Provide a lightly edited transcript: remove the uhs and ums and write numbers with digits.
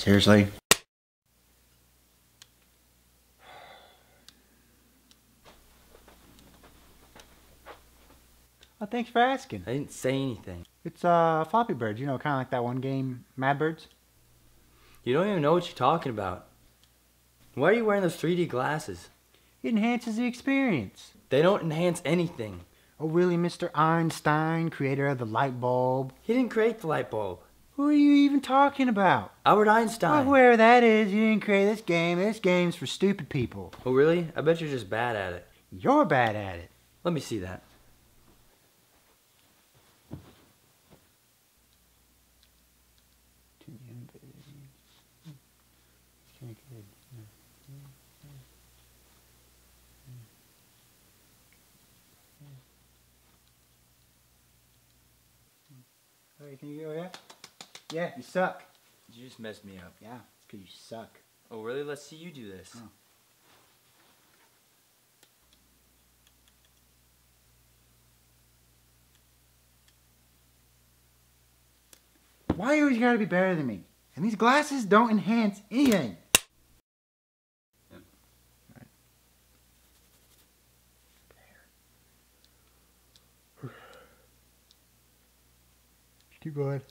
Seriously? Oh, thanks for asking. I didn't say anything. It's Floppy Birds, you know, kind of like that one game, Mad Birds. You don't even know what you're talking about. Why are you wearing those 3D glasses? It enhances the experience. They don't enhance anything. Oh, really, Mr. Einstein, creator of the light bulb? He didn't create the light bulb. Who are you even talking about? Albert Einstein. Well, whoever that is, you didn't create this game. This game's for stupid people. Oh, really? I bet you're just bad at it. You're bad at it. Let me see that. Hey, can you go, yeah? Yeah, you suck. You just messed me up. Yeah, it's because you suck. Oh, really? Let's see you do this. Oh. Why you always gotta be better than me? And these glasses don't enhance anything. Yep. Keep going.